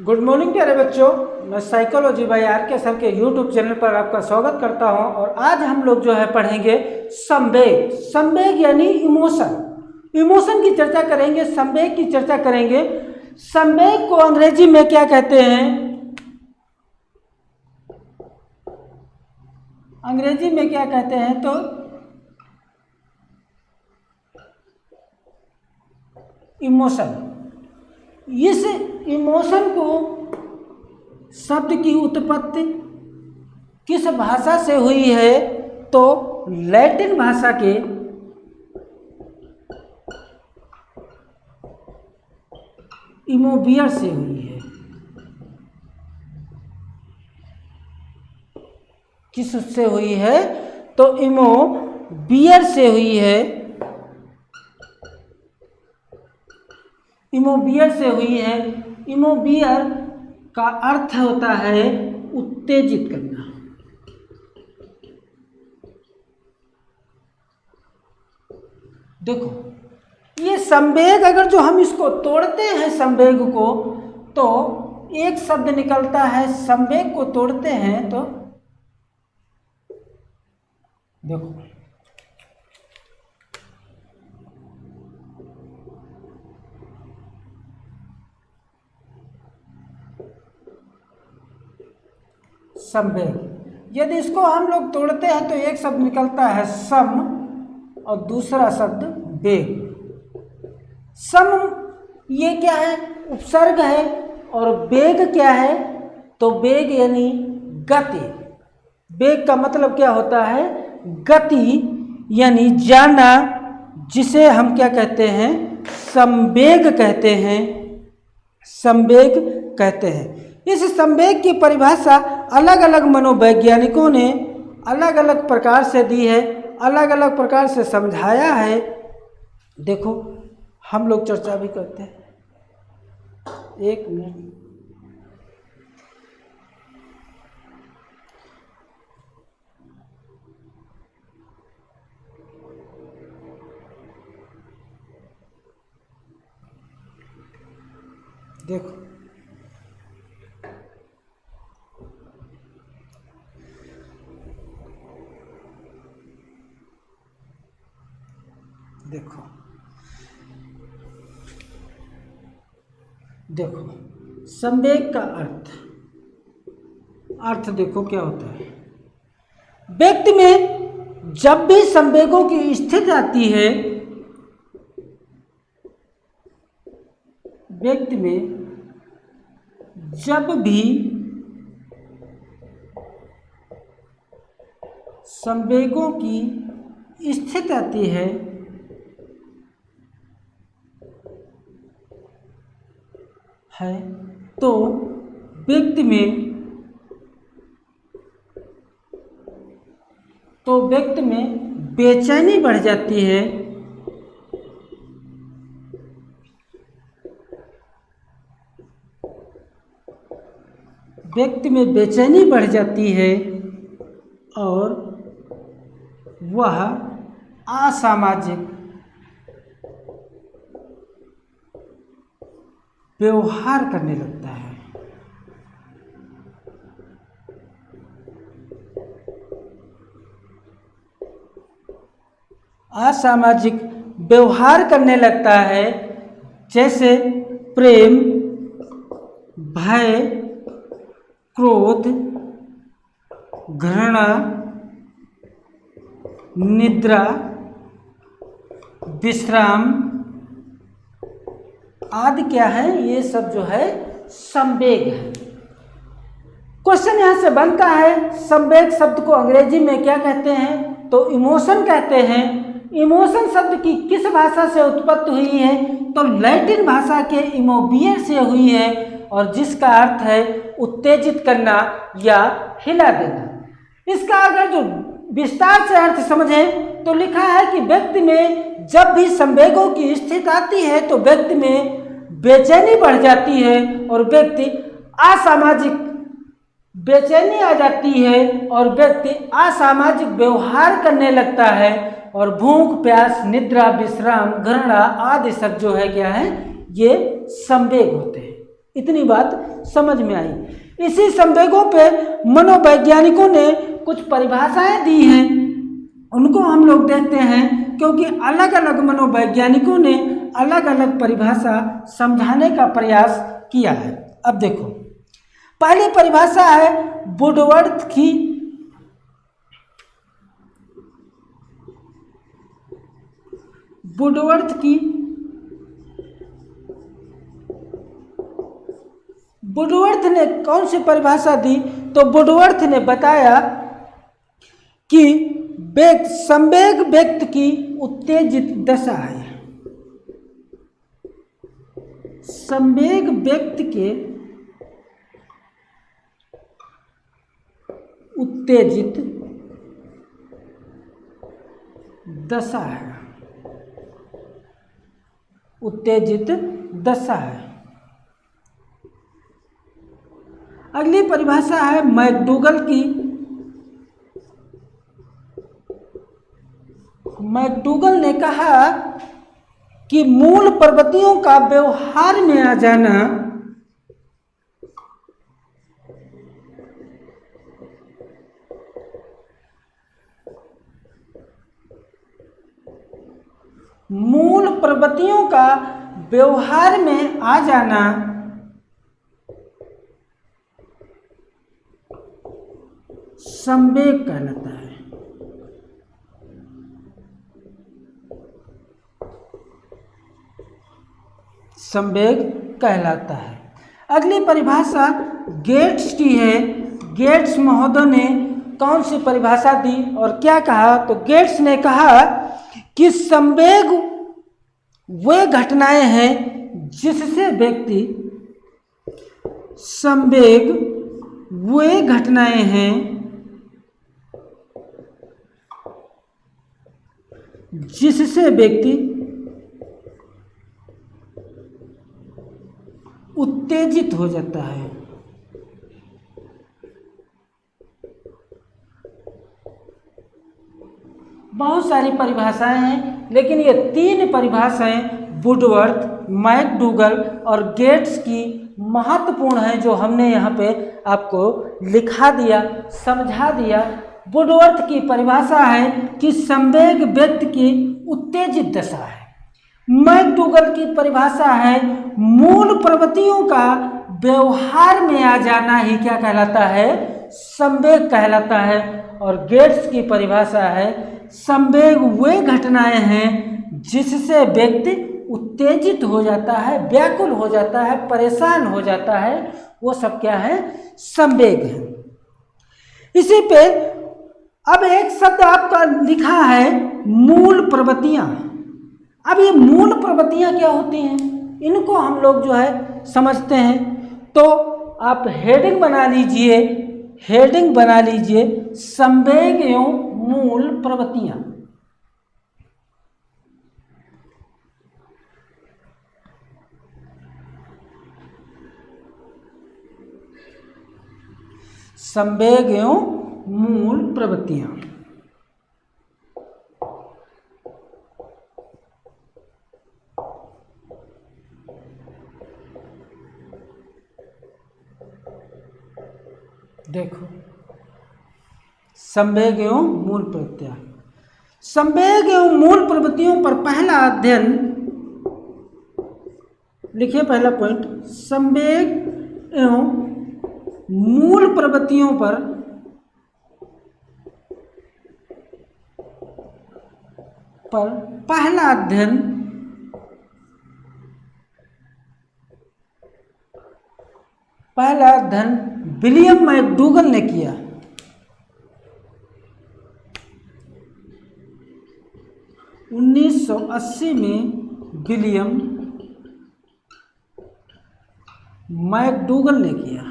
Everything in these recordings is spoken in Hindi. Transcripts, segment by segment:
गुड मॉर्निंग प्यारे बच्चों, मैं साइकोलॉजी बाय आर के सर के यूट्यूब चैनल पर आपका स्वागत करता हूं। और आज हम लोग जो है पढ़ेंगे संवेग। संवेग यानी इमोशन की चर्चा करेंगे, संवेग की चर्चा करेंगे। संवेग को अंग्रेजी में क्या कहते हैं? अंग्रेजी में क्या कहते हैं? तो इमोशन। इस इमोशन को शब्द की उत्पत्ति किस भाषा से हुई है? तो लैटिन भाषा के इमोबियर से हुई है। किस से हुई है? तो इमोबियर से हुई है। इमोबियर से हुई है। इमोबियर का अर्थ होता है उत्तेजित करना। देखो, ये संवेग अगर जो हम इसको तोड़ते हैं संवेग को, तो एक शब्द निकलता है। संवेग को तोड़ते हैं तो देखो, संवेग। यदि इसको हम लोग तोड़ते हैं तो एक शब्द निकलता है सम और दूसरा शब्द वेग। सम ये क्या है? उपसर्ग है। और वेग क्या है? तो वेग यानी गति। वेग का मतलब क्या होता है? गति यानी जाना, जिसे हम क्या कहते हैं? संवेग कहते हैं। संवेग कहते हैं। इस संवेग की परिभाषा अलग अलग मनोवैज्ञानिकों ने अलग अलग प्रकार से दी है, अलग अलग प्रकार से समझाया है। देखो, हम लोग चर्चा भी करते हैं। एक मिनट, देखो, देखो देखो संवेग का अर्थ देखो क्या होता है। व्यक्ति में जब भी संवेगों की स्थिति आती है, व्यक्ति में जब भी संवेगों की स्थिति आती है, तो व्यक्ति में बेचैनी बढ़ जाती है। व्यक्ति में बेचैनी बढ़ जाती है और वह असामाजिक व्यवहार करने लगता है। असामाजिक व्यवहार करने लगता है, जैसे प्रेम, भय, क्रोध, घृणा, निद्रा, विश्राम आदि क्या है? ये सब जो है संवेग है। क्वेश्चन यहां से बनता है, संवेग शब्द को अंग्रेजी में क्या कहते हैं? तो इमोशन कहते हैं। इमोशन शब्द की किस भाषा से उत्पत्ति हुई है? तो लैटिन भाषा के इमोबियर से हुई है, और जिसका अर्थ है उत्तेजित करना या हिला देना। इसका अगर जो विस्तार से अर्थ समझें तो लिखा है कि व्यक्ति में जब भी संवेगों की स्थिति आती है तो व्यक्ति में बेचैनी बढ़ जाती है और व्यक्ति असामाजिक बेचैनी आ जाती है और व्यक्ति असामाजिक व्यवहार करने लगता है, और भूख, प्यास, निद्रा, विश्राम, घृणा आदि सब जो है क्या है? ये संवेग होते हैं। इतनी बात समझ में आई। इसी संवेगों पे मनोवैज्ञानिकों ने कुछ परिभाषाएं दी हैं, उनको हम लोग देखते हैं, क्योंकि अलग अलग मनोवैज्ञानिकों ने अलग अलग परिभाषा समझाने का प्रयास किया है। अब देखो, पहली परिभाषा है वुडवर्थ की। वुडवर्थ ने कौन सी परिभाषा दी? तो वुडवर्थ ने बताया कि संवेग व्यक्ति की उत्तेजित दशा है। संवेग व्यक्ति के उत्तेजित दशा है, उत्तेजित दशा है। अगली परिभाषा है मैकडूगल की। मैकडूगल ने कहा कि मूल प्रवृत्तियों का व्यवहार में आ जाना मूल प्रवृत्तियों का व्यवहार में आ जाना संवेग कहलाता है। संवेग कहलाता है। अगली परिभाषा गेट्स की है। गेट्स महोदय ने कौन सी परिभाषा दी और क्या कहा? तो गेट्स ने कहा कि संवेग वे घटनाएं हैं जिससे व्यक्ति, संवेग वे घटनाएं हैं जिससे व्यक्ति उत्तेजित हो जाता है। बहुत सारी परिभाषाएं हैं, लेकिन ये तीन परिभाषाएं वुडवर्थ, मैकडूगल और गेट्स की महत्वपूर्ण हैं, जो हमने यहाँ पे आपको लिखा दिया, समझा दिया। वुडवर्थ की परिभाषा है कि संवेग व्यक्ति की उत्तेजित दशा है। मैकडूगल की परिभाषा है मूल प्रवृत्तियों का व्यवहार में आ जाना ही क्या कहलाता है? संवेग कहलाता है। और गेट्स की परिभाषा है संवेग वे घटनाएं हैं जिससे व्यक्ति उत्तेजित हो जाता है, व्याकुल हो जाता है, परेशान हो जाता है, वो सब क्या है? संवेग है। इसी पे अब एक शब्द आपका लिखा है मूल प्रवृत्तियां। अब ये मूल प्रवृत्तियां क्या होती हैं, इनको हम लोग जो है समझते हैं। तो आप हेडिंग बना लीजिए, हेडिंग बना लीजिए संवेग एवं मूल प्रवृत्तियां। संवेग एवं मूल प्रवृत्तियां। देखो, संवेग एवं मूल प्रवृत्तियां। संवेग एवं मूल प्रवृत्तियों पर पहला अध्ययन लिखिए, पहला पॉइंट, संवेग एवं मूल प्रवृत्तियों पर पहला अध्ययन विलियम मैकडूगल ने किया। (1980) में विलियम मैकडूगल ने किया।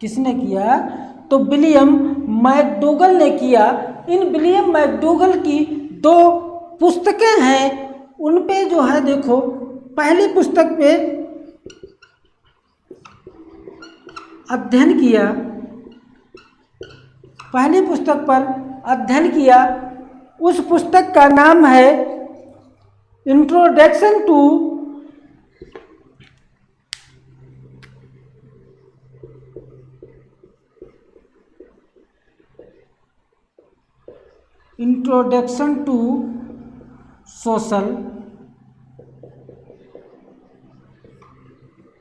किसने किया? तो विलियम मैकडूगल ने किया। इन विलियम मैकडूगल की दो पुस्तकें हैं, उन पे जो है देखो, पहली पुस्तक पे अध्ययन किया, पहली पुस्तक पर अध्ययन किया। उस पुस्तक का नाम है इंट्रोडक्शन टू सोशल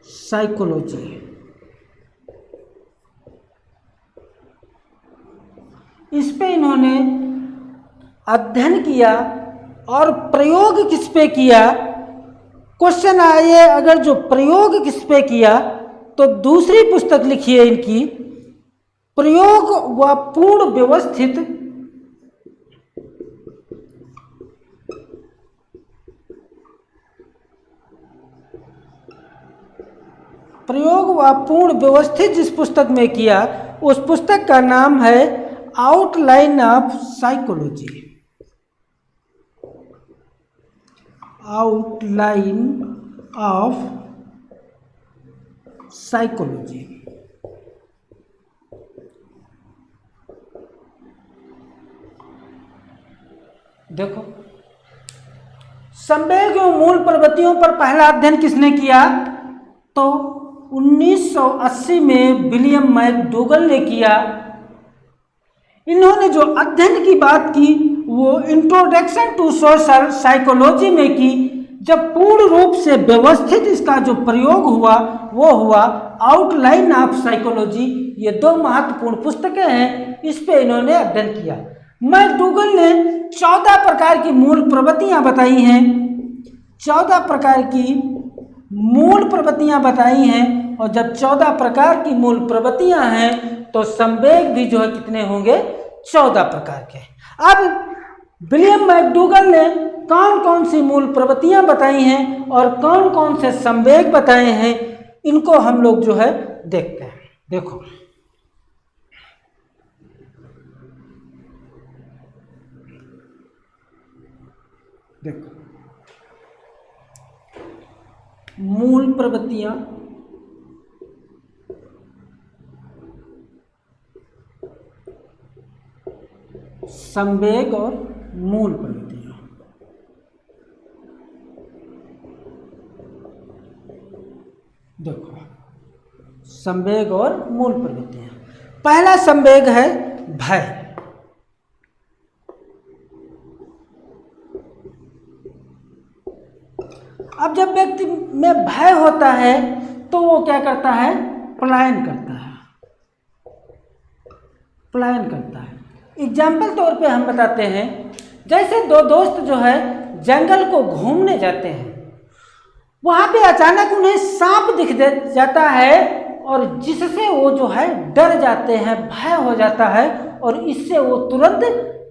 साइकोलॉजी। इस पे इन्होंने अध्ययन किया और प्रयोग किस पे किया। क्वेश्चन आए अगर जो प्रयोग किस पे किया तो दूसरी पुस्तक लिखी है इनकी, प्रयोग व पूर्ण व्यवस्थित जिस पुस्तक में किया उस पुस्तक का नाम है outline of psychology. Outline of psychology. देखो, संवेग एवं मूल प्रवृत्तियों पर पहला अध्ययन किसने किया? तो 1980 में विलियम मैकडूगल ने किया। इन्होंने जो अध्ययन की बात की वो इंट्रोडक्शन टू सोशल साइकोलॉजी में की। जब पूर्ण रूप से व्यवस्थित इसका जो प्रयोग हुआ वो हुआ आउटलाइन ऑफ साइकोलॉजी। ये दो महत्वपूर्ण पुस्तकें हैं, इस पे इन्होंने अध्ययन किया। मैकडूगल ने 14 प्रकार की मूल प्रवृत्तियां बताई हैं, 14 प्रकार की मूल प्रवृत्तियां बताई हैं। और जब 14 प्रकार की मूल प्रवृत्तियां हैं तो संवेग भी जो है कितने होंगे? 14 प्रकार के। अब विलियम मैकडूगल ने कौन कौन सी मूल प्रवृत्तियां बताई हैं और कौन कौन से संवेग बताए हैं, इनको हम लोग जो है देखते हैं। देखो, मूल प्रवृत्तियां, संवेग और मूल प्रवृत्तियां। देखो, संवेग और मूल प्रवृत्तियां। पहला संवेग है भय। अब जब व्यक्ति में भय होता है तो वो क्या करता है? पलायन करता है, पलायन करता है। एग्जाम्पल तौर पे हम बताते हैं, जैसे दो दोस्त जो है जंगल को घूमने जाते हैं, वहाँ पे अचानक उन्हें सांप दिख जाता है और जिससे वो जो है डर जाते हैं, भय हो जाता है और इससे वो तुरंत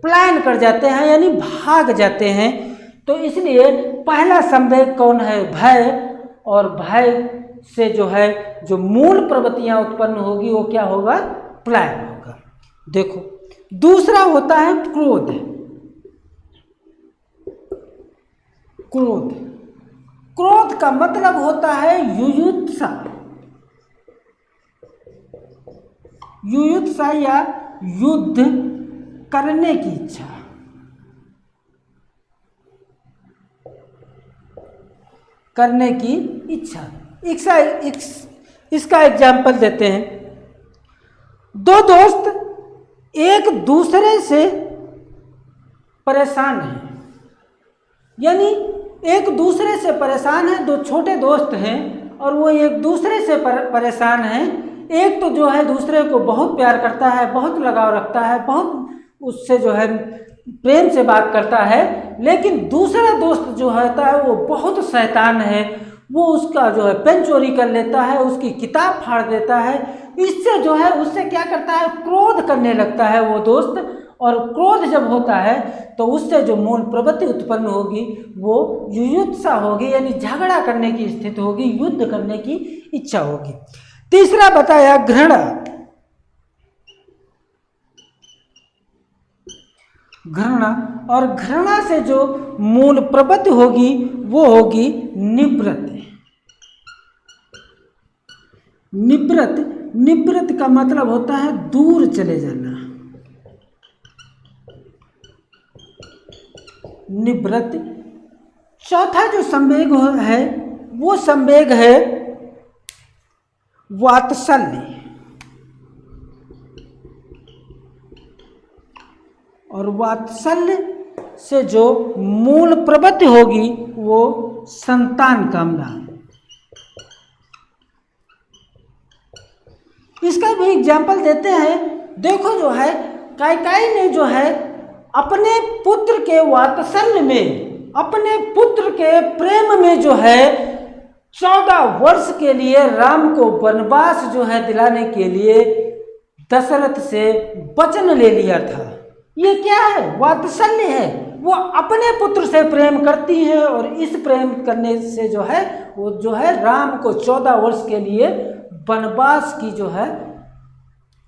पलायन कर जाते हैं, यानी भाग जाते हैं। तो इसलिए पहला संवेग कौन है? भय। और भय से जो है जो मूल प्रवृत्तियां उत्पन्न होगी वो क्या होगा? पलायन होगा। देखो, दूसरा होता है क्रोध। क्रोध, क्रोध का मतलब होता है युयुत्सा। युयुत्सा या युद्ध करने की इच्छा। करने की इच्छा। इसका एग्जाम्पल देते हैं। दो दोस्त एक दूसरे से परेशान हैं, यानी एक दूसरे से परेशान है। दो छोटे दोस्त हैं और वो एक दूसरे से परेशान हैं। एक तो जो है दूसरे को बहुत प्यार करता है, बहुत लगाव रखता है, बहुत उससे जो है प्रेम से बात करता है, लेकिन दूसरा दोस्त जो होता है वो बहुत शैतान है। वो उसका जो है पेन चोरी कर लेता है, उसकी किताब फाड़ देता है। इससे जो है उससे क्या करता है? क्रोध करने लगता है वो दोस्त। और क्रोध जब होता है तो उससे जो मूल प्रवृत्ति उत्पन्न होगी वो युयुत्सा होगी, यानी झगड़ा करने की स्थिति होगी, युद्ध करने की इच्छा होगी। तीसरा बताया घृणा। घृणा, और घृणा से जो मूल प्रवृत्ति होगी वो होगी निवृत्ति। निवृत्ति का मतलब होता है दूर चले जाना। निवृत्ति चौथा जो संवेग है वो संवेग है वात्सल्य। और वात्सल्य से जो मूल प्रवृत्ति होगी वो संतान कामना। इसका भी एग्जाम्पल देते हैं। देखो जो है कैकेयी ने जो है अपने पुत्र के वात्सल्य में, अपने पुत्र के प्रेम में जो है 14 वर्ष के लिए राम को वनवास जो है दिलाने के लिए दशरथ से वचन ले लिया था। ये क्या है? वात्सल्य है। वो अपने पुत्र से प्रेम करती है और इस प्रेम करने से जो है वो जो है राम को 14 वर्ष के लिए वनवास की जो है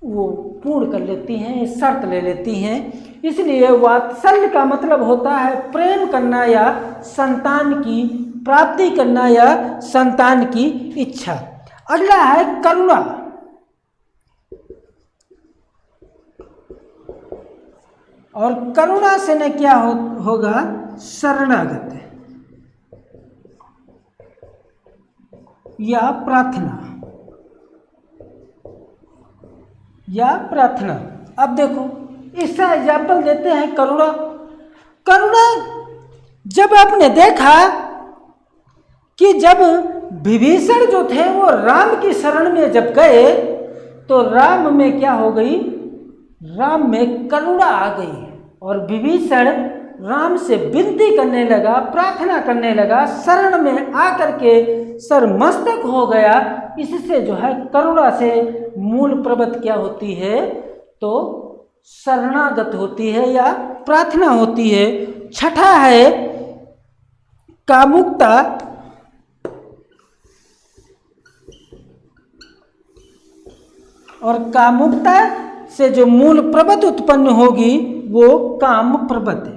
वो पूर्ण कर लेती हैं, शर्त ले लेती हैं। इसलिए वात्सल्य का मतलब होता है प्रेम करना या संतान की प्राप्ति करना या संतान की इच्छा। अगला है करुणा। और करुणा से न क्या होगा? शरणागत या प्रार्थना, या प्रार्थना। अब देखो इसका एग्जाम्पल देते हैं करुणा। करुणा जब आपने देखा कि जब विभीषण जो थे वो राम की शरण में जब गए तो राम में क्या हो गई? राम में करुणा आ गई और विभीषण राम से विनती करने लगा, प्रार्थना करने लगा, शरण में आकर के सरमस्तक हो गया। इससे जो है करुणा से मूल प्रवृत्ति क्या होती है? तो शरणागत होती है या प्रार्थना होती है। छठा है कामुकता। और कामुकता से जो मूल प्रवृत्ति उत्पन्न होगी वो काम प्रवृत्ति।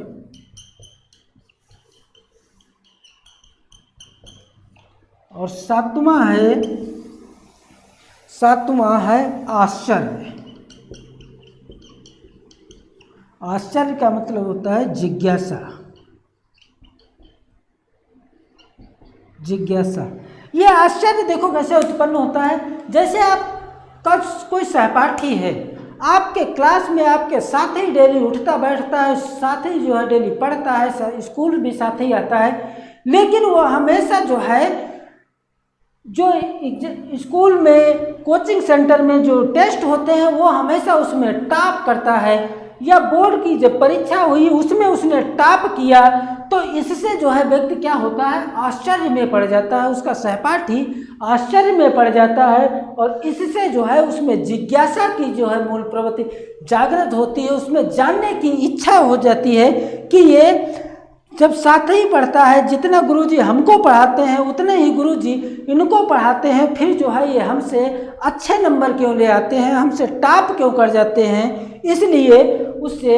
और सातवां है आश्चर्य। आश्चर्य का मतलब होता है जिज्ञासा। जिज्ञासा ये आश्चर्य देखो कैसे उत्पन्न होता है। जैसे आपका कोई सहपाठी है, आपके क्लास में आपके साथ ही डेली उठता बैठता है, साथ ही जो है डेली पढ़ता है, स्कूल भी साथ ही आता है, लेकिन वो हमेशा जो है जो स्कूल में कोचिंग सेंटर में जो टेस्ट होते हैं वो हमेशा उसमें टॉप करता है, या बोर्ड की जब परीक्षा हुई उसमें उसने टॉप किया, तो इससे जो है व्यक्ति क्या होता है? आश्चर्य में पड़ जाता है, उसका सहपाठी आश्चर्य में पड़ जाता है और इससे जो है उसमें जिज्ञासा की जो है मूल प्रवृत्ति जागृत होती है, उसमें जानने की इच्छा हो जाती है कि ये जब साथ ही पढ़ता है, जितना गुरुजी हमको पढ़ाते हैं उतने ही गुरुजी इनको पढ़ाते हैं, फिर जो है ये हमसे अच्छे नंबर क्यों ले आते हैं, हमसे टॉप क्यों कर जाते हैं? इसलिए उससे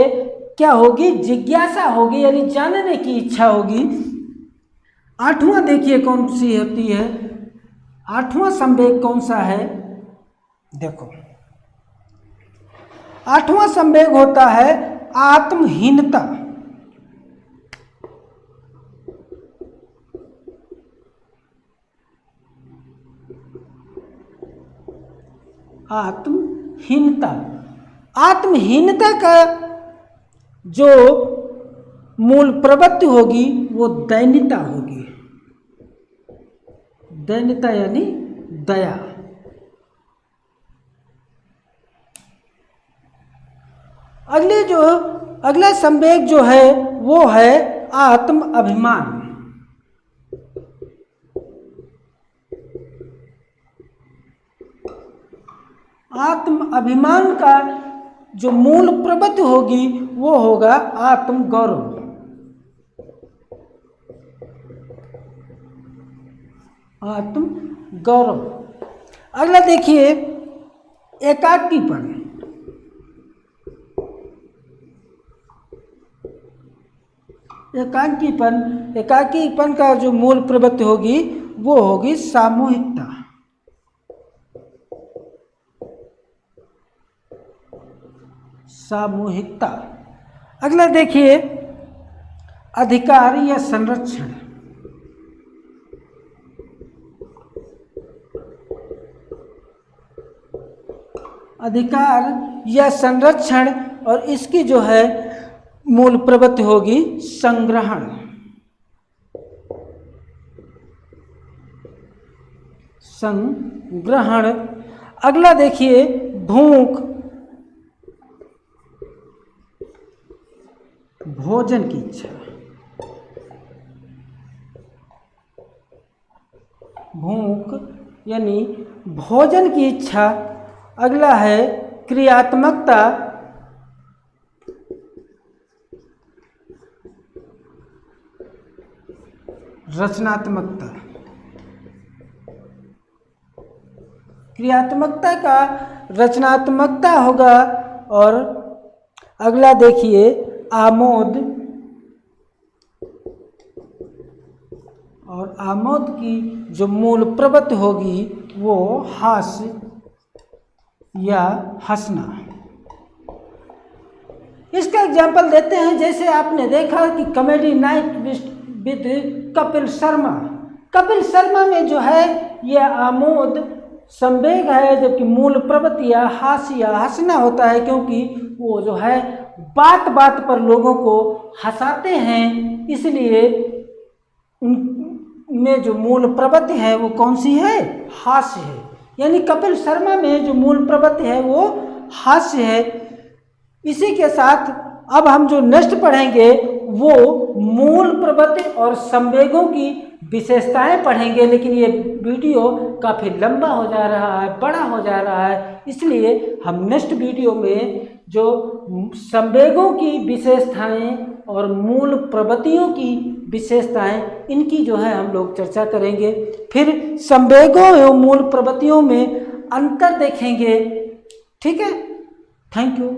क्या होगी? जिज्ञासा होगी, यानी जानने की इच्छा होगी। आठवां देखिए कौन सी होती है? आठवां संवेग कौन सा है? देखो आठवां संवेग होता है आत्महीनता। आत्महीनता। आत्महीनता का जो मूल प्रवृत्ति होगी वो दैन्यता होगी। दैन्यता यानी दया। अगला संवेग जो है वो है आत्म अभिमान। आत्म अभिमान का जो मूल प्रवृत्ति होगी वो होगा आत्म गौरव। आत्म गौरव। अगला देखिए एकाकीपन। एकाकीपन का जो मूल प्रवृत्ति होगी वो होगी सामूहिकता। सामूहिकता। अगला देखिए अधिकार या संरक्षण। अधिकार या संरक्षण, और इसकी जो है मूल प्रवृत्ति होगी संग्रहण। संग्रहण। अगला देखिए भूख, भोजन की इच्छा। भूख यानी भोजन की इच्छा। अगला है क्रियात्मकता, रचनात्मकता। क्रियात्मकता का रचनात्मकता होगा। और अगला देखिए आमोद, और आमोद की जो मूल प्रवृत्ति होगी वो हास्य या हंसना। इसका एग्जाम्पल देते हैं, जैसे आपने देखा कि comedy night with Kapil Sharma. Kapil Sharma में जो है ये आमोद संवेग है, जबकि मूल प्रवृत्ति या हास्य या हंसना होता है, क्योंकि वो जो है बात बात पर लोगों को हंसाते हैं, इसलिए उनमें जो मूल प्रवृत्ति है वो कौन सी है? हास्य है। यानी कपिल शर्मा में जो मूल प्रवृत्ति है वो हास्य है। इसी के साथ अब हम जो नेक्स्ट पढ़ेंगे वो मूल प्रवृत्ति और संवेगों की विशेषताएं पढ़ेंगे, लेकिन ये वीडियो काफ़ी लंबा हो जा रहा है, बड़ा हो जा रहा है, इसलिए हम नेक्स्ट वीडियो में जो संवेगों की विशेषताएं और मूल प्रवृत्तियों की विशेषताएं, इनकी जो है हम लोग चर्चा करेंगे। फिर संवेगों एवं मूल प्रवृत्तियों में अंतर देखेंगे। ठीक है, थैंक यू।